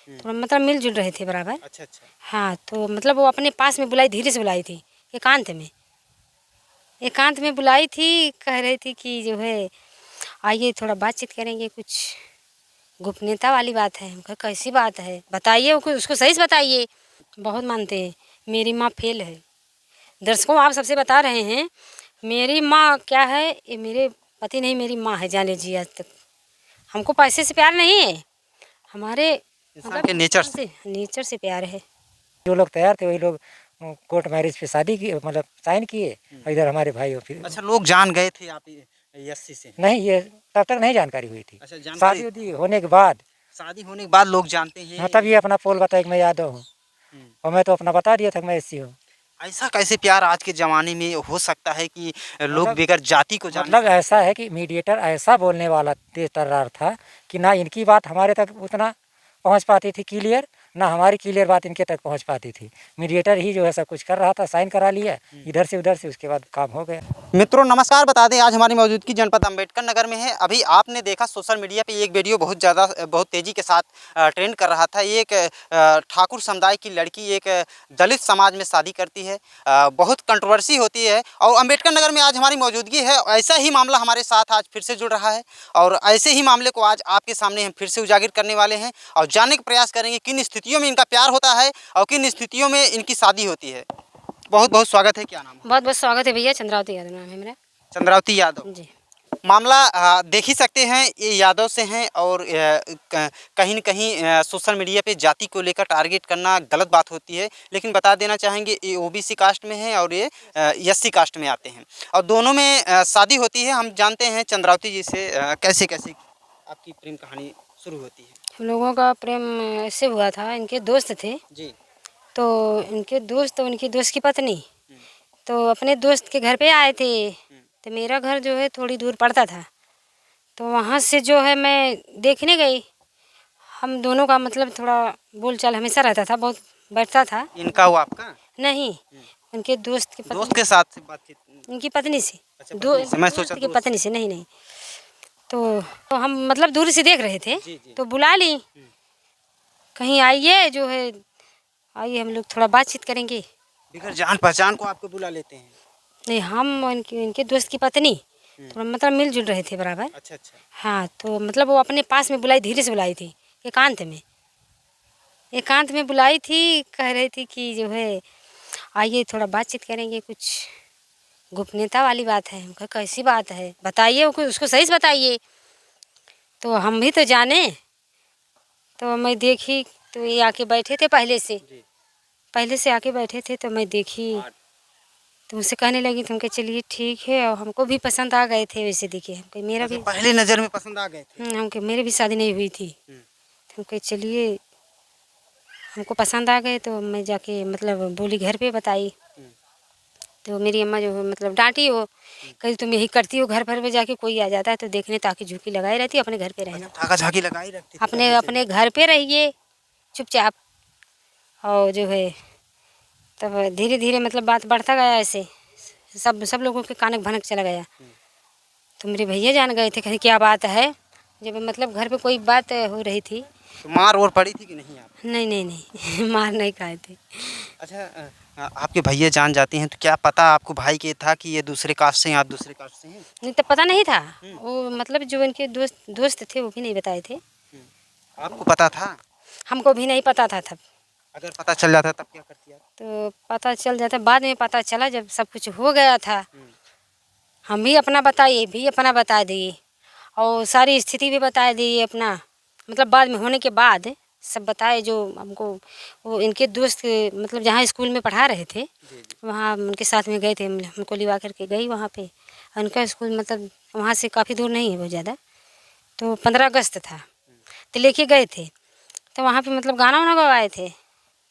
तो मतलब मिलजुल रहे थे बराबर। अच्छा अच्छा। हाँ, तो मतलब वो अपने पास में बुलाई, धीरे से बुलाई थी, एकांत में बुलाई थी। कह रही थी कि जो है आइए थोड़ा बातचीत करेंगे, कुछ गोपनीयता वाली बात है। हम कहा कैसी बात है, बताइए, उसको सही से बताइए। बहुत मानते हैं, मेरी माँ फेल है। दर्शकों, आप सबसे बता रहे हैं, मेरी माँ क्या है, ये मेरे पति नहीं, मेरी माँ है, जान लीजिए। आज तक हमको पैसे से प्यार नहीं है, हमारे इंसान के नेचर से प्यार है। जो लोग तैयार थे वही लोग कोर्ट मैरिज पे शादी की, मतलब साइन किए। और इधर हमारे भाई फिर अच्छा, लोग जान गए थे आप यस्सी से? नहीं, ये तब तक नहीं जानकारी हुई थी। अच्छा, जानकारी शादी होने के बाद, शादी होने के बाद लोग जानते हैं। हाँ, तब ये अपना पोल बताया कि मैं यादव हूँ, और मैं तो अपना बता दिया था कि मैं एससी हूँ। ऐसा कैसे प्यार आज के ज़माने में हो सकता है कि लोग मतलब बेगर जाति को जाने? मतलब ऐसा है कि मीडिएटर ऐसा बोलने वाला तेज तर्रार था कि ना इनकी बात हमारे तक उतना पहुंच पाती थी क्लियर, ना हमारी क्लियर बात इनके तक पहुंच पाती थी। मीडिएटर ही जो है सब कुछ कर रहा था, साइन करा लिया इधर से उधर से, उसके बाद काम हो गया। मित्रों नमस्कार, बता दें आज हमारी मौजूदगी जनपद अंबेडकर नगर में है। अभी आपने देखा सोशल मीडिया पे एक वीडियो बहुत तेज़ी के साथ ट्रेंड कर रहा था। ये एक ठाकुर समुदाय की लड़की एक दलित समाज में शादी करती है, बहुत कंट्रोवर्सी होती है, और अंबेडकर नगर में आज हमारी मौजूदगी है। ऐसा ही मामला हमारे साथ आज फिर से जुड़ रहा है, और ऐसे ही मामले को आज आपके सामने हम फिर से उजागर करने वाले हैं और जानने का प्रयास करेंगे किन स्थितियों में इनका प्यार होता है और किन स्थितियों में इनकी शादी होती है। बहुत बहुत स्वागत है। क्या नाम है? बहुत बहुत स्वागत है भैया, चंद्रावती यादव नाम है मेरा। चंद्रावती यादव जी। मामला देख ही सकते हैं, ये यादव से हैं, और कहीं न कहीं सोशल मीडिया पे जाति को लेकर टारगेट करना गलत बात होती है। लेकिन बता देना चाहेंगे, ये ओबीसी कास्ट में है और ये एससी कास्ट में आते हैं, और दोनों में शादी होती है। हम जानते हैं चंद्रावती जी से कैसे कैसे आपकी प्रेम कहानी शुरू होती है। हम लोगों का प्रेम ऐसे हुआ था, इनके दोस्त थे, जी। तो इनके दोस्त और उनकी दोस्त की पत्नी तो अपने दोस्त के घर पे आए थे। तो मेरा घर जो है थोड़ी दूर पड़ता था, तो वहाँ से जो है मैं देखने गई। हम दोनों का मतलब थोड़ा बोलचाल हमेशा रहता था, बहुत बैठता था। इनका वो आपका? नहीं, उनके दोस्त की दोस्त के साथ बातचीत? उनकी पत्नी से। अच्छा, पत्नी से। मैं सोचा की दोस्त पत्नी से, नहीं नहीं। तो हम मतलब दूर से देख रहे थे, जी, जी। तो बुला ली, कहीं आइए जो है, आइए हम लोग थोड़ा बातचीत करेंगे। बिगर जान पहचान को आपको बुला लेते हैं? नहीं, हम इनके दोस्त की पत्नी थोड़ा मतलब मिलजुल रहे थे बराबर। अच्छा अच्छा। हाँ, तो मतलब वो अपने पास में बुलाई, धीरे से बुलाई थी, एकांत में बुलाई थी। कह रही थी कि जो है आइए थोड़ा बातचीत करेंगे, कुछ गोपनीयता वाली बात है। हम कहा कैसी बात है, बताइए, उसको सही से बताइए। तो हम भी तो जाने, तो मैं देखी, तो ये आके बैठे थे पहले से आके बैठे थे, तो मैं देखी, तो मुझसे कहने लगी, तुम कहे चलिए ठीक है, और हमको भी पसंद आ गए थे। वैसे देखिए, हम कहे मेरा भी पहले नज़र में पसंद आ गए थे? हम कहे मेरे भी शादी नहीं हुई थी। तो हम कहे चलिए, हमको पसंद आ गए, तो मैं जाके मतलब बोली, घर पे बताई। तो मेरी अम्मा जो है मतलब डांटी हो, कहीं तुम यही करती हो, घर भर में जाके कोई आ जाता है तो देखने, ताकि झुकी लगाई रहती, अपने घर पे रहना, धागा झाकी लगाई रखती थी अपने पहले से? अपने घर पे रहिए चुपचाप। और जो है तब धीरे धीरे मतलब बात बढ़ता गया, ऐसे सब लोगों के कान भनक चला गया। तो मेरे भैया जान गए थे, कहीं क्या बात है, जब मतलब घर पे कोई बात हो रही थी। तो मार और पड़ी थी कि नहीं आप? नहीं नहीं नहीं मार नहीं खाए थे। अच्छा, आपके भैया जान जाती हैं तो क्या पता आपको भाई के था कि ये दूसरे कास्ट से हैं, आप दूसरे कास्ट से हैं? नहीं, तो पता नहीं था। वो मतलब जो इनके दोस्त थे वो भी नहीं बताए थे। आपको पता था? हमको भी नहीं पता था तब। अगर पता चल जाता तब क्या करती आप? तो पता चल जाता, बाद में पता चला जब सब कुछ हो गया था। हम भी अपना बताए, ये भी अपना बता दिए, और सारी स्थिति भी बता दी अपना, मतलब बाद में होने के बाद सब बताए जो हमको। वो इनके दोस्त मतलब जहाँ स्कूल में पढ़ा रहे थे, वहाँ उनके साथ में गए थे, हमको लिवा करके गई वहाँ पे। उनका स्कूल मतलब वहाँ से काफ़ी दूर नहीं है बहुत ज़्यादा, तो 15 अगस्त था, तो लेके गए थे। तो वहाँ पे मतलब गाना वाना गवाए थे,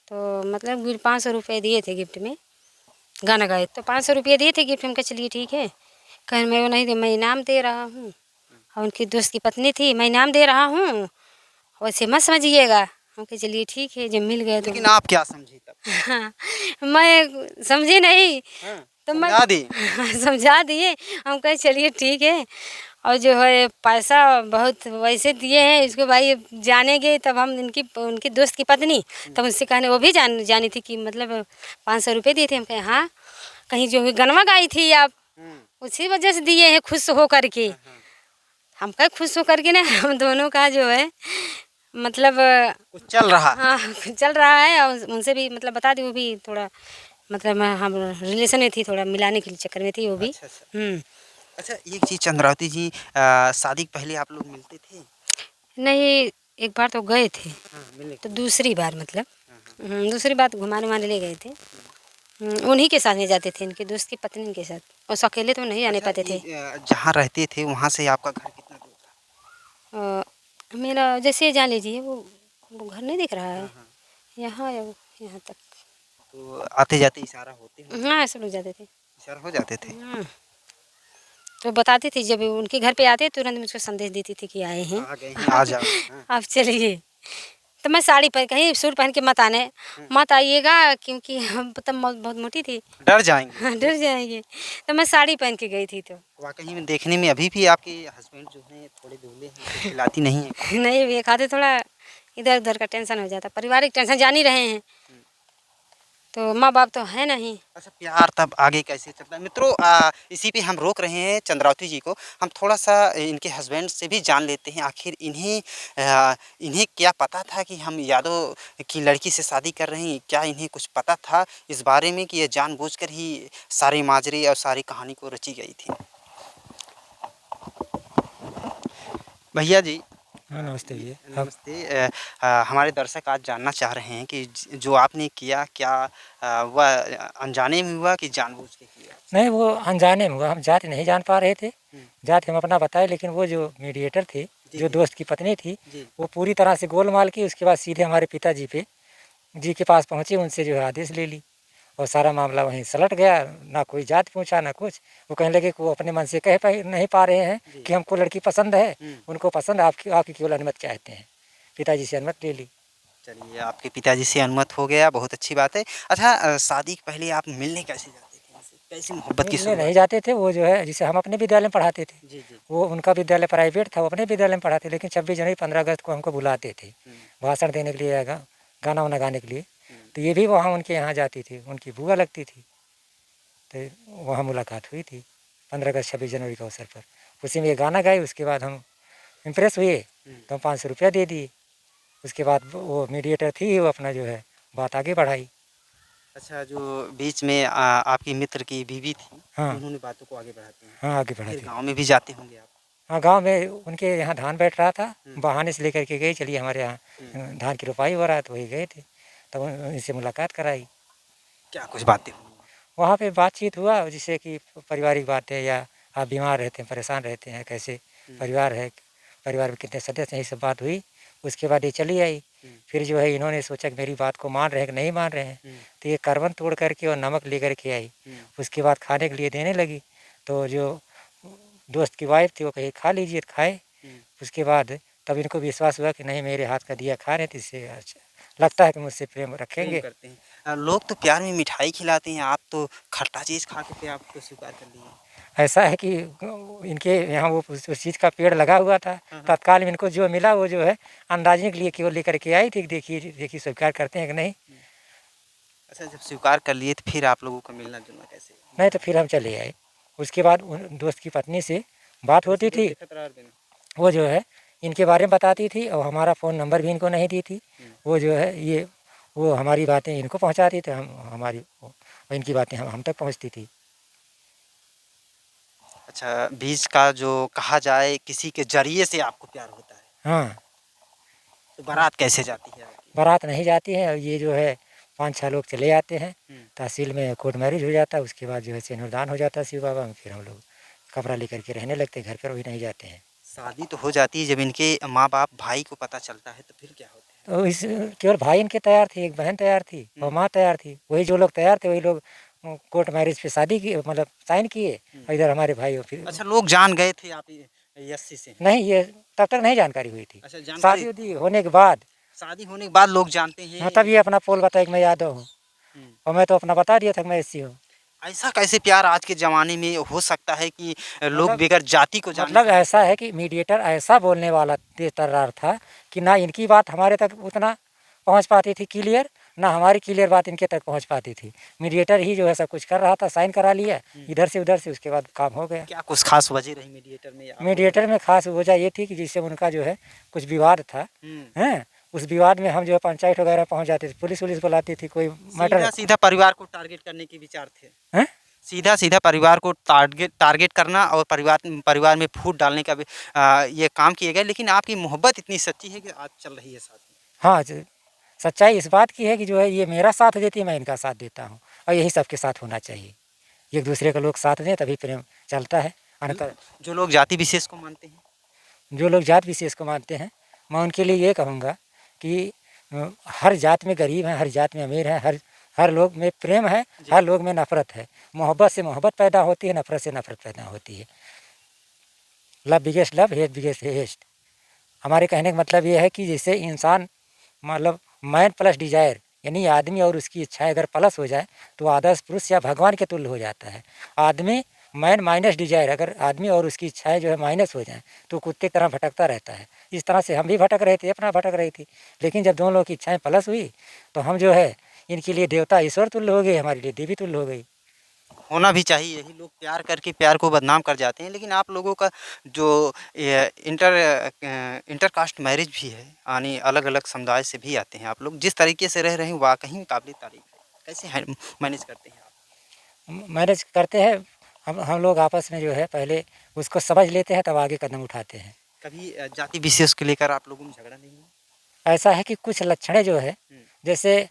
तो मतलब 500 रुपये दिए थे गिफ्ट में, गाना गाए तो 500 रुपये दिए थे गिफ्ट में। कहा चलिए ठीक है, कहीं मैं वो नहीं दे, मैं इनाम दे रहा हूँ, और उनकी दोस्त की पत्नी थी, मैं इनाम दे रहा हूँ, वैसे मत समझिएगा। हम कहे चलिए ठीक है, जब मिल गए तो। लेकिन आप क्या समझी तब? हाँ, मैं समझी नहीं, तो मैं समझा दी? समझा दिए। हम कहे चलिए ठीक है, और जो है पैसा बहुत वैसे दिए हैं इसको भाई जानेंगे तब हम उनकी दोस्त की पत्नी तब उनसे कहने वो भी जानी थी कि मतलब 500 रुपये दिए थे। हम कहे हाँ कहीं जो गनवा गाई थी आप उसी वजह से दिए हैं खुश हो करके। हम कहे खुश हो करके ना हम दोनों का जो है मतलब कुछ चल रहा है। हाँ चल रहा है और उनसे भी मतलब बता दी वो भी थोड़ा मतलब हम रिलेशन में थी थोड़ा मिलाने के चक्कर में थी वो भी। अच्छा अच्छा। अच्छा एक चीज़ चंद्रावती जी, शादी के पहले आप लोग मिलते थे? नहीं एक बार तो गए थे मिलने तो दूसरी बार मतलब दूसरी बार घुमाने उमाने ले गए थे। उन्हीं के साथ में जाते थे इनके दोस्त की पत्नी के साथ और अकेले तो नहीं जाने पाते थे। जहाँ रहते थे वहाँ से आपका घर कितना दूर था? मेरा जैसे जान लीजिए वो घर नहीं दिख रहा है यहाँ यहाँ तक। तो आते जाते इशारा होते होंगे? हाँ ऐसे लोग जाते थे। इशारा हो जाते थे? तो बताती थी जब उनके घर पे आते तुरंत मुझको संदेश देती थी कि आए हैं आ गए हैं, आ जाओ। हाँ। आप चलिए। तो मैं साड़ी पहन कहीं सूट पहन के मत आइएगा क्योंकि हम तब बहुत मोटी थी। डर जाएंगे। हाँ डर जाएंगे तो मैं साड़ी पहन के गई थी तो वाकई में देखने में अभी भी आपके हस्बैंड जो हैं थोड़े दुबले हैं, कुछ खिलाती नहीं है? नहीं ये खाते थोड़ा इधर उधर का टेंशन हो जाता पारिवारिक टेंशन जान ही रहे हैं तो माँ बाप तो है नहीं। अच्छा प्यार तब आगे कैसे चलता है? मित्रों, इसी पे हम रोक रहे हैं चंद्रावती जी को। हम थोड़ा सा इनके हस्बैंड से भी जान लेते हैं आखिर इन्हें क्या पता था कि हम यादव की लड़की से शादी कर रहे हैं। क्या इन्हें कुछ पता था इस बारे में कि ये जानबूझकर ही सारे माजरे और सारी कहानी को रची गई थी? भैया जी हाँ नमस्ते भैया। नमस्ते। हमारे दर्शक आज जानना चाह रहे हैं कि जो आपने किया क्या वह अनजाने में हुआ कि जानबूझ के किया? नहीं वो अनजाने में हुआ, हम जाति नहीं जान पा रहे थे। जाति हम अपना बताए लेकिन वो जो मीडिएटर थे जो दोस्त की पत्नी थी वो पूरी तरह से गोलमाल की। उसके बाद सीधे हमारे पिताजी जी के पास पहुँचे, उनसे जो है आदेश ले ली और सारा मामला वहीं सलट गया। ना कोई जात पूछा ना कुछ। वो कहने लगे कि वो अपने मन से नहीं पा रहे हैं कि हमको लड़की पसंद है, उनको पसंद आपकी केवल अनुमति चाहते हैं। पिताजी से अनुमति ले ली। चलिए आपके पिताजी से अनुमत हो गया, बहुत अच्छी बात है। अच्छा शादी के पहले आप मिलने कैसे जाते थे उनसे? कैसी मोहब्बत की मिलने शुरुआत? नहीं जाते थे। वो जो है जिसे हम अपने विद्यालय में पढ़ाते थे जी जी। वो उनका विद्यालय प्राइवेट था, वो अपने विद्यालय में पढ़ाते, लेकिन 26 जनवरी 15 अगस्त को हमको बुलाते थे भाषण देने के लिए, गाना वाना गाने के लिए। तो ये भी वहाँ उनके यहाँ जाती थी, उनकी बुआ लगती थी। तो वहाँ मुलाकात हुई थी 15 अगस्त 26 जनवरी के अवसर पर। उसी में ये गाना गाए। उसके बाद हम इम्प्रेस हुए तो हम 500 रुपया दे दिए। उसके बाद वो मीडिएटर थी वो अपना जो है बात आगे बढ़ाई। अच्छा जो बीच में आपकी मित्र की बीवी थी, हाँ उन्होंने बातों को आगे बढ़ाते हैं। हाँ आगे बढ़ाते। फिर गाँव में भी जाते होंगे आप? हाँ गांव में उनके यहाँ धान बैठ रहा था, बहाने से लेकर के गए, चलिए हमारे यहाँ धान की रोपाई हो रहा है, तो वही गए थे। तब उनसे मुलाकात कराई। क्या कुछ बातें हुई? वहाँ पे बातचीत हुआ जिससे कि पारिवारिक बातें या आप बीमार रहते हैं, परेशान रहते हैं, कैसे परिवार है, परिवार में कितने सदस्य हैं, ये सब बात हुई। उसके बाद ये चली आई। फिर जो है इन्होंने सोचा कि मेरी बात को मान रहे हैं कि नहीं मान रहे हैं, तो ये करवन तोड़ करके और नमक ले करके आई। उसके बाद खाने के लिए देने लगी तो जो दोस्त की वाइफ थी वो कही खा लीजिए, तो खाए। उसके बाद तब इनको विश्वास हुआ कि नहीं मेरे हाथ का दिया खा रहे थे, इससे लगता है कि मुझसे प्रेम रखेंगे। करते हैं लोग तो प्यार में मिठाई खिलाते हैं, आप तो खट्टा चीज़ खा के आपको स्वीकार कर लिए। ऐसा है कि इनके यहाँ वो उस चीज़ का पेड़ लगा हुआ था। तत्काल में इनको जो मिला वो जो है अंदाजने के लिए केवल लेकर के आई थी, देखिए स्वीकार करते हैं कि नहीं। अच्छा जब स्वीकार कर लिए तो फिर आप लोगों का मिलना जुलना कैसे? नहीं तो फिर हम चले आए। उसके बाद उन दोस्त की पत्नी से बात होती थी, वो जो है इनके बारे में बताती थी और हमारा फ़ोन नंबर भी इनको नहीं दी थी। वो जो है वो हमारी बातें इनको पहुंचाती थी, हमारी और इनकी बातें हम तक पहुंचती थी। अच्छा बीच का जो कहा जाए किसी के जरिए से आपको प्यार होता है। हाँ तो बारात कैसे जाती है आपकी? बारात नहीं जाती है। ये जो है 5-6 लोग चले आते हैं, तहसील में कोर्ट मैरिज हो जाता है। उसके बाद जो है सिंदूरदान हो जाता है शिव बाबा में। फिर हम लोग कपड़ा लेकर के रहने लगते हैं, घर पर भी नहीं जाते हैं। शादी तो हो जाती है, जब इनके माँ बाप भाई को पता चलता है तो फिर क्या होता है? तो इस केवल भाई इनके तैयार थे, एक बहन तैयार थी और माँ तैयार थी। वही जो लोग तैयार थे वही लोग कोर्ट मैरिज पे शादी की मतलब साइन किए। और इधर हमारे भाई फिर अच्छा लोग जान गए थे आप यस्सी से? नहीं, ये तब तक नहीं जानकारी हुई थी। अच्छा जानकारी शादी होने के बाद, शादी होने के बाद लोग जानते हैं। हाँ तब ये अपना पोल बताया कि मैं यादव हूँ और मैं तो अपना बता दिया था कि मैं एससी हूँ। ऐसा कैसे प्यार आज के ज़माने में हो सकता है कि लोग मतलब बगैर जाति को जाने मतलब ऐसा है कि मीडिएटर ऐसा बोलने वाला तेज तर्रार था कि ना इनकी बात हमारे तक उतना पहुंच पाती थी क्लियर, ना हमारी क्लियर बात इनके तक पहुंच पाती थी। मीडिएटर ही जो है सब कुछ कर रहा था, साइन करा लिया इधर से उधर से, उसके बाद काम हो गया। क्या कुछ खास वजह रही मीडिएटर में आप लोगों मीडिएटर में खास वजह ये थी कि जिससे उनका जो है कुछ विवाद था, की? हैं, उस विवाद में हम जो है पंचायत वगैरह पहुंच जाते थे, पुलिस वुलिस बुलाती थी, कोई मैटर सीधा सीधा परिवार को टारगेट करने के विचार थे। हैं। सीधा सीधा परिवार को टारगेट करना और परिवार परिवार में फूट डालने का भी ये काम किए गए। लेकिन आपकी मोहब्बत इतनी सच्ची है कि आज चल रही है साथ में। हाँ, सच्चाई इस बात की है कि जो है ये मेरा साथ देती है, मैं इनका साथ देता हूँ, और यही सबके साथ होना चाहिए। एक दूसरे का लोग साथ दें तभी प्रेम चलता है। अन्यथा जो लोग जाति विशेष को मानते हैं, जो लोग जात विशेष को मानते हैं, मैं उनके लिए ये कहूँगा कि हर जात में गरीब है, हर जात में अमीर है, हर लोग में प्रेम है, हर लोग में नफरत है। मोहब्बत से मोहब्बत पैदा होती है, नफरत से नफरत पैदा होती है। Love biggest love, hate biggest hate. हमारे कहने का मतलब ये है कि जैसे इंसान मतलब मैन प्लस डिजायर, यानी आदमी और उसकी इच्छाएं अगर प्लस हो जाए तो आदर्श पुरुष या भगवान के तुल्य हो जाता है। आदमी मैन माइनस डिजायर, अगर आदमी और उसकी इच्छाएं जो है माइनस हो जाएं तो कुत्ते की तरह भटकता रहता है। इस तरह से हम भी भटक रहे थे, अपना भटक रही थी, लेकिन जब दोनों लोगों की इच्छाएं प्लस हुई तो हम जो है इनके लिए देवता ईश्वर तुल्य हो गए, हमारे लिए देवी तुल्य हो गई। होना भी चाहिए। यही लोग प्यार करके प्यार को बदनाम कर जाते हैं। लेकिन आप लोगों का जो ये इंटर कास्ट मैरिज भी है, यानी अलग अलग समुदाय से भी आते हैं आप लोग, जिस तरीके से रह रहे हैं वाकई काबिल तारीफ है। कैसे मैनेज करते हैं आप? मैनेज करते हैं हम लोग आपस में, जो है पहले उसको समझ लेते हैं तब आगे कदम उठाते हैं। कभी जाति विशेष को लेकर आप लोगों में झगड़ा नहीं हुआ? ऐसा है कि कुछ लक्षणें जो है, जैसे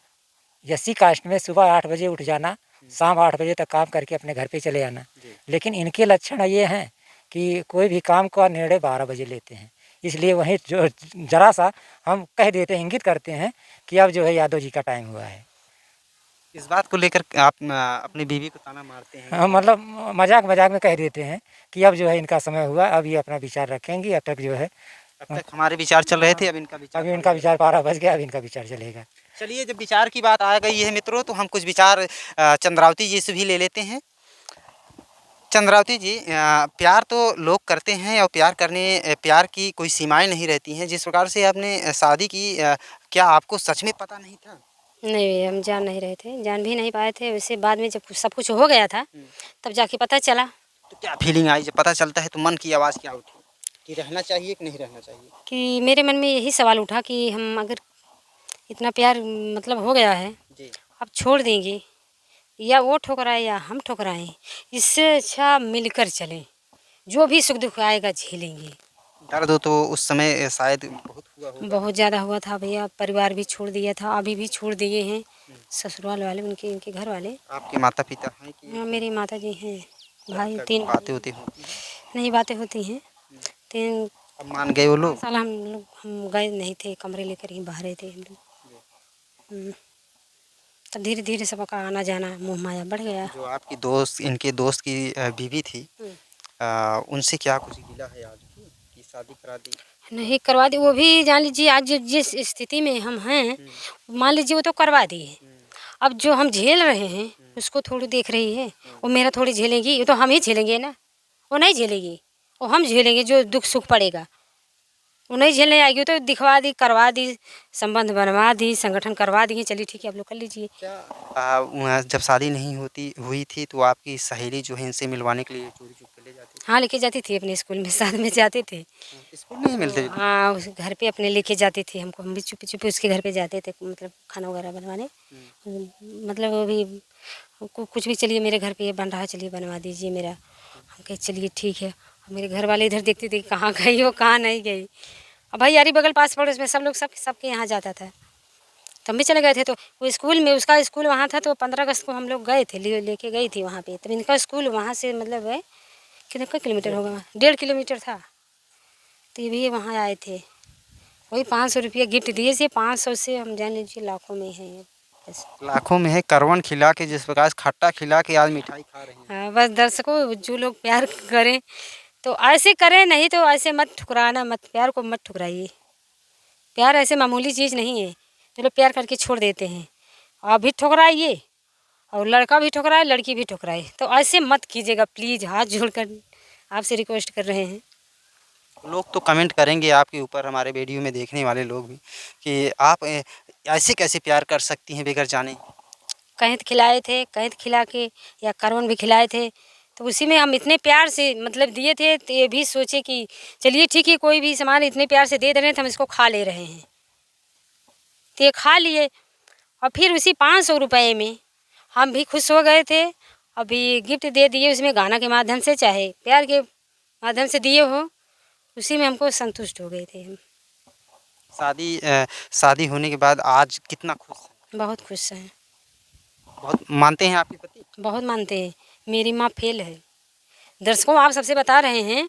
एससी कास्ट में सुबह 8 बजे उठ जाना, शाम 8 बजे तक काम करके अपने घर पे चले आना, लेकिन इनके लक्षण ये हैं कि कोई भी काम का निर्णय 12 बजे लेते हैं। इसलिए वहीं जो जरा सा हम कह देते हैं, इंगित करते हैं कि अब जो है यादव जी का टाइम हुआ है। इस बात को लेकर आप अपनी बीवी को ताना मारते हैं? हाँ, मतलब मजाक मजाक में कह देते हैं कि अब जो है इनका समय हुआ, अब ये अपना विचार रखेंगी, अब तक जो है अब तक हमारे विचार चल रहे थे, अब इनका विचार। अभी इनका विचार 12 बज गया, अब इनका विचार चलेगा। चलिए, जब विचार की बात आ गई है मित्रों, तो हम कुछ विचार चंद्रावती जी से भी ले लेते हैं। चंद्रावती जी, प्यार तो लोग करते हैं और प्यार की कोई सीमाएं नहीं रहती हैं। जिस प्रकार से आपने शादी की, क्या आपको सच में पता नहीं था? नहीं, हम जान नहीं रहे थे, जान भी नहीं पाए थे। वैसे बाद में जब सब कुछ हो गया था तब जाके पता चला। तो क्या फीलिंग आई जब पता चलता है? तो मन की आवाज़ क्या उठी कि रहना चाहिए कि नहीं रहना चाहिए? कि मेरे मन में यही सवाल उठा कि हम अगर इतना प्यार मतलब हो गया है, जी। अब छोड़ देंगे या वो ठुकराए या हम ठुकराएं, इससे अच्छा मिलकर चलें, जो भी सुख दुख आएगा झेलेंगे। दर्द हो तो उस समय शायद बहुत हुआ होगा। बहुत ज़्यादा हुआ था भैया, परिवार भी छोड़ दिया था, अभी भी छोड़ दिए हैं ससुराल वाले, इनके घर वाले। आपके माता पिता हैं कि? हाँ, मेरी माता जी हैं, भाई 3 बातें होती होती हैं? नहीं, बातें होती हैं। 3 अब मान गए वो लोग? साल हम गए नहीं थे, कमरे लेकर ही बाहर थे हम लोग। तब धीरे धीरे सबका आना जाना मोह माया बढ़ गया। जो आपकी दोस्त, इनके दोस्त की बीवी थी, उनसे क्या कुछ गिला है आज भी कि शादी करा दी? नहीं करवा दी, वो भी जान लीजिए आज जिस स्थिति में हम हैं, मान लीजिए वो तो करवा दी है। अब जो हम झेल रहे हैं उसको थोड़ी देख रही है, वो मेरा थोड़ी झेलेंगी, ये तो हम ही झेलेंगे ना, वो नहीं झेलेगी, वो हम झेलेंगे। जो दुख सुख पड़ेगा वो नहीं झेलने आएगी, तो दिखवा दी, करवा दी, संबंध बनवा दी, संगठन करवा दिए, चलिए ठीक है आप लोग कर लीजिए। क्या जब शादी नहीं हुई थी तो आपकी सहेली जो है इनसे मिलवाने के लिए चोरी चुप के ले जाती थी? हाँ, लेके जाती थी अपने स्कूल में, साथ में जाते थे। स्कूल में ही मिलते थे? हाँ, उस घर पे अपने लेके जाती थी हमको, हम भी चुपे चुपे उसके घर पे जाते थे, मतलब खाना वगैरह बनवाने। मतलब वो भी कुछ भी, चलिए मेरे घर पे ये बन रहा है, चलिए बनवा दीजिए मेरा। हम कहे चलिए ठीक है। मेरे घर वाले इधर देखते थे कहाँ गई हो, कहाँ नहीं गई। अब भाई यारी बगल पास पड़ोस में सब लोग सबके यहाँ जाता था, तब भी चले गए थे। तो वो स्कूल में, उसका स्कूल वहाँ था, तो 15 अगस्त को हम लोग गए थे, लेके गई थी वहाँ पे। तब इनका स्कूल वहाँ से मतलब है कितना किलोमीटर होगा, 1.5 किलोमीटर था। तो ये भी वहाँ आए थे, वही 500 रुपया गिफ्ट दिए थे। 500 से हम जान लीजिए लाखों में है बस। लाखों में है। करवन खिला के, जिस प्रकार से खट्टा खिला के आज मिठाई खा रहे हैं। हाँ, बस दर्शकों, जो लोग प्यार करें तो ऐसे करें, नहीं तो ऐसे मत ठुकराना, मत प्यार को मत ठुकराइए। प्यार ऐसे मामूली चीज़ नहीं है जो लोग प्यार करके छोड़ देते हैं। आप भी ठुकराइए और लड़का भी ठुकराए, लड़की भी ठुकराए। तो ऐसे मत कीजिएगा प्लीज़, हाथ जोड़कर आपसे रिक्वेस्ट कर रहे हैं। लोग तो कमेंट करेंगे आपके ऊपर, हमारे वीडियो में देखने वाले लोग भी, कि आप ऐसे कैसे प्यार कर सकती हैं बगैर जाने। कहीं तो खिलाए थे, कहीं तो खिला के या करवन भी खिलाए थे, तो उसी में हम इतने प्यार से मतलब दिए थे, तो ये भी सोचे कि चलिए ठीक है, कोई भी सामान इतने प्यार से दे रहे हैं तो हम इसको खा ले रहे हैं। तो ये खा लिए और फिर उसी 500 रुपये में हम भी खुश हो गए थे। अभी गिफ्ट दे दिए उसमें, गाना के माध्यम से चाहे प्यार के माध्यम से दिए हो, उसी में हमको संतुष्ट हो गए थे हम। शादी होने के बाद आज कितना खुश हैं? बहुत खुश हैं, बहुत मानते हैं आपके पति? बहुत मानते हैं। मेरी माँ फेल है। दर्शकों, आप सबसे बता रहे हैं,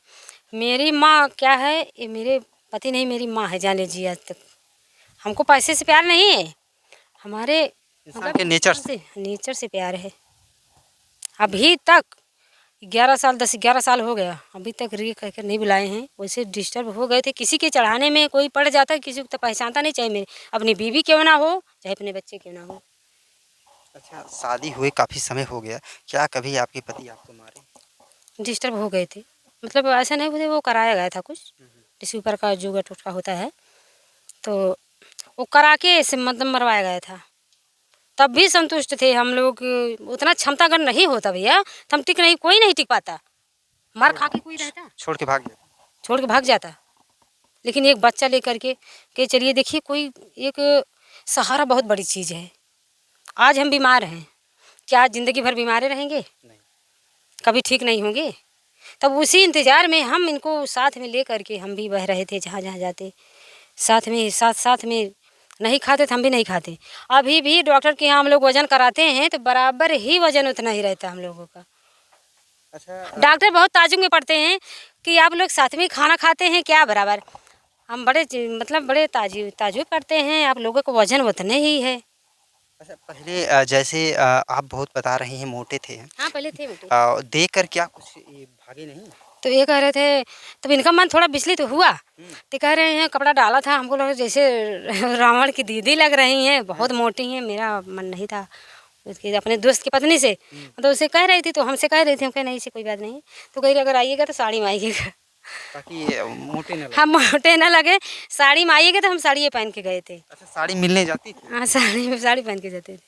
मेरी माँ क्या है, ये मेरे पति नहीं, मेरी माँ है, जान लीजिए। आज तक हमको पैसे से प्यार नहीं है, हमारे इंसान के नेचर नेचर से प्यार है। अभी तक 11 साल हो गया, अभी तक री कहकर नहीं बुलाए हैं। वैसे डिस्टर्ब हो गए थे, किसी के चढ़ाने में कोई पड़ जाता है, किसी को तो पहचानता नहीं, चाहे मेरे अपनी बीवी क्यों ना हो, चाहे अपने बच्चे क्यों ना हो। अच्छा, शादी हुए काफ़ी समय हो गया, क्या कभी आपके पति आपको मारे? डिस्टर्ब हो गए थे, मतलब ऐसा नहीं हुए, वो कराया गया था कुछ, किसी ऊपर का जुगा टोटका होता है, तो वो करा के ऐसे मतलब मरवाया गया था। तब भी संतुष्ट थे हम लोग। उतना क्षमता अगर नहीं होता भैया तो हम टिक नहीं, कोई नहीं टिक पाता। मार खा के कोई रहता, छोड़ के भाग गया? छोड़ के भाग जाता। लेकिन एक बच्चा लेकर के चलिए, देखिए कोई एक सहारा बहुत बड़ी चीज़ है। आज हम बीमार हैं, क्या ज़िंदगी भर बीमारे रहेंगे? नहीं। कभी ठीक नहीं होंगे। तब उसी इंतज़ार में हम इनको साथ में ले करके हम भी बह रहे थे, जहाँ जहाँ जाते साथ में, साथ में नहीं खाते तो हम भी नहीं खाते। अभी भी डॉक्टर के यहाँ हम लोग वज़न कराते हैं तो बराबर ही वज़न उतना ही रहता है हम लोगों का। अच्छा, डॉक्टर बहुत ताज्जुब में पड़ते हैं कि आप लोग साथ में खाना खाते हैं क्या बराबर। हम बड़े मतलब बड़े ताज्जुब करते हैं, आप लोगों का वज़न उतने ही है। अच्छा, पहले जैसे आप बहुत बता रही हैं मोटे थे, हाँ, पहले थे बेटे। देख कर क्या कुछ ये भागे नहीं? तो ये कह रहे थे, तब इनका मन थोड़ा विचलित हुआ। तो कह रहे हैं कपड़ा डाला था, हमको लगा जैसे रावण की दीदी लग रही हैं, बहुत मोटी हैं। मेरा मन नहीं था, उसके अपने दोस्त की पत्नी से तो उसे कह रही थी, तो हमसे कह रही थी, हम कह नहीं से कोई बात नहीं। तो कह रही अगर आइएगा तो साड़ी में आइएगा, ताकि मोटे न लगे। हम मोटे ना लगे, साड़ी में आइएगा। तो हम साड़ी पहन के गए थे। अच्छा, साड़ी मिलने जाती थी? हाँ, साड़ी पहन के जाते थे।